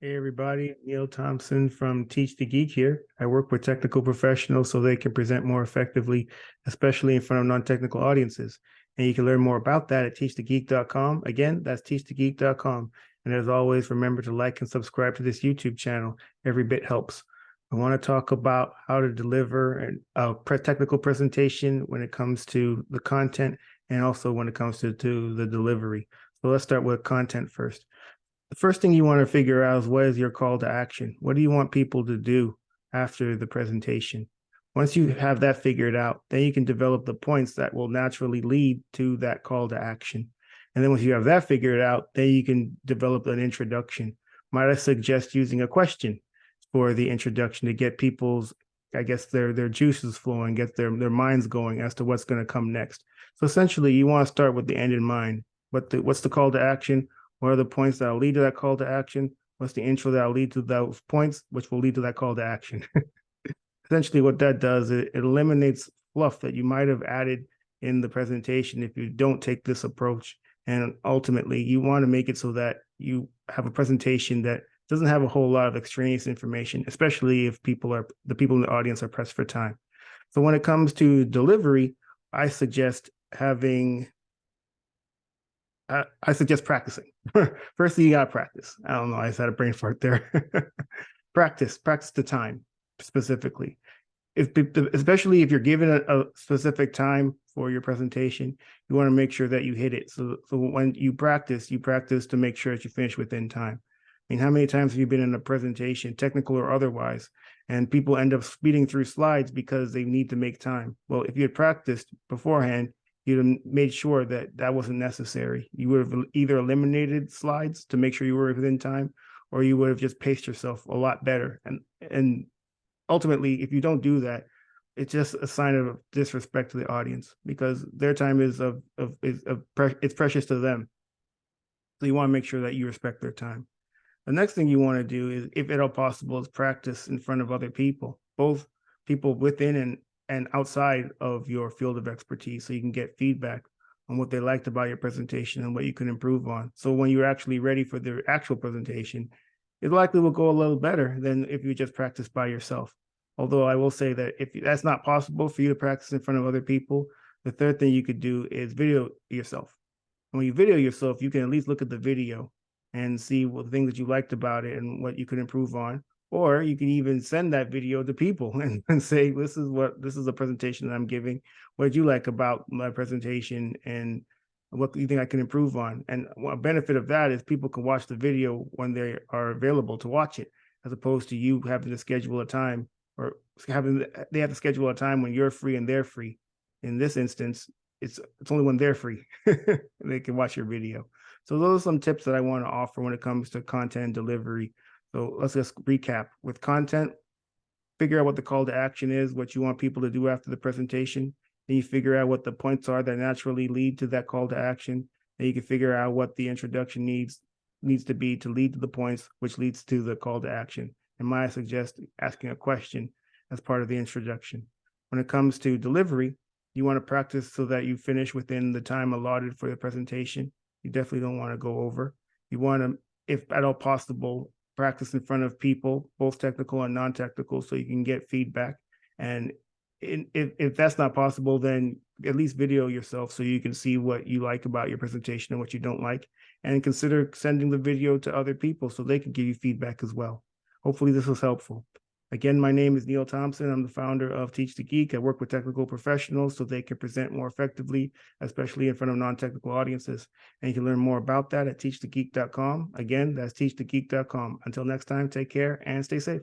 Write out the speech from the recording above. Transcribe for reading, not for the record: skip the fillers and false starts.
Hey everybody, Neil Thompson from Teach the Geek here. I work with technical professionals so they can present more effectively, especially in front of non-technical audiences. And you can learn more about that at teachthegeek.com. Again, that's teachthegeek.com. And as always, remember to like and subscribe to this YouTube channel. Every bit helps. I want to talk about how to deliver a technical presentation when it comes to the content and also when it comes to the delivery. So let's start with content first. The first thing you want to figure out is what is your call to action? What do you want people to do after the presentation? Once you have that figured out, then you can develop the points that will naturally lead to that call to action. And then once you have that figured out, then you can develop an introduction. Might I suggest using a question for the introduction to get people's, I guess, their juices flowing, get their minds going as to what's going to come next. So essentially, you want to start with the end in mind. What's the call to action? What are the points that will lead to that call to action? What's the intro that will lead to those points, which will lead to that call to action? Essentially, what that does, it eliminates fluff that you might have added in the presentation if you don't take this approach. And ultimately, you want to make it so that you have a presentation that doesn't have a whole lot of extraneous information, especially if the people in the audience are pressed for time. So when it comes to delivery, I suggest having I suggest practicing. First thing you got to practice. I don't know. I just had a brain fart there. practice the time specifically. Especially if you're given a specific time for your presentation, you want to make sure that you hit it. So when you practice to make sure that you finish within time. I mean, how many times have you been in a presentation, technical or otherwise, and people end up speeding through slides because they need to make time? Well, if you had practiced beforehand, you'd have made sure that that wasn't necessary. You would have either eliminated slides to make sure you were within time, or you would have just paced yourself a lot better. And ultimately, if you don't do that, it's just a sign of disrespect to the audience because their time is it's precious to them. So you want to make sure that you respect their time. The next thing you want to do is, if at all possible, is practice in front of other people, both people within and outside of your field of expertise, so you can get feedback on what they liked about your presentation and what you can improve on. So when you're actually ready for the actual presentation, it likely will go a little better than if you just practice by yourself. Although I will say that if that's not possible for you to practice in front of other people, the third thing you could do is video yourself. When you video yourself, you can at least look at the video and see what the things that you liked about it and what you could improve on. Or you can even send that video to people and say, this is a presentation that I'm giving. What did you like about my presentation? And what do you think I can improve on? And one benefit of that is people can watch the video when they are available to watch it, as opposed to you having to schedule a time or they have to schedule a time when you're free and they're free. In this instance, it's only when they're free they can watch your video. So those are some tips that I want to offer when it comes to content delivery. So let's just recap. With content, figure out what the call to action is, what you want people to do after the presentation. Then you figure out what the points are that naturally lead to that call to action. Then you can figure out what the introduction needs to be to lead to the points, which leads to the call to action. And might I suggest asking a question as part of the introduction. When it comes to delivery, you want to practice so that you finish within the time allotted for the presentation. You definitely don't want to go over. You want to, if at all possible, practice in front of people, both technical and non-technical, so you can get feedback. And if that's not possible, then at least video yourself so you can see what you like about your presentation and what you don't like. And consider sending the video to other people so they can give you feedback as well. Hopefully this was helpful. Again, my name is Neil Thompson. I'm the founder of Teach the Geek. I work with technical professionals so they can present more effectively, especially in front of non-technical audiences. And you can learn more about that at teachthegeek.com. Again, that's teachthegeek.com. Until next time, take care and stay safe.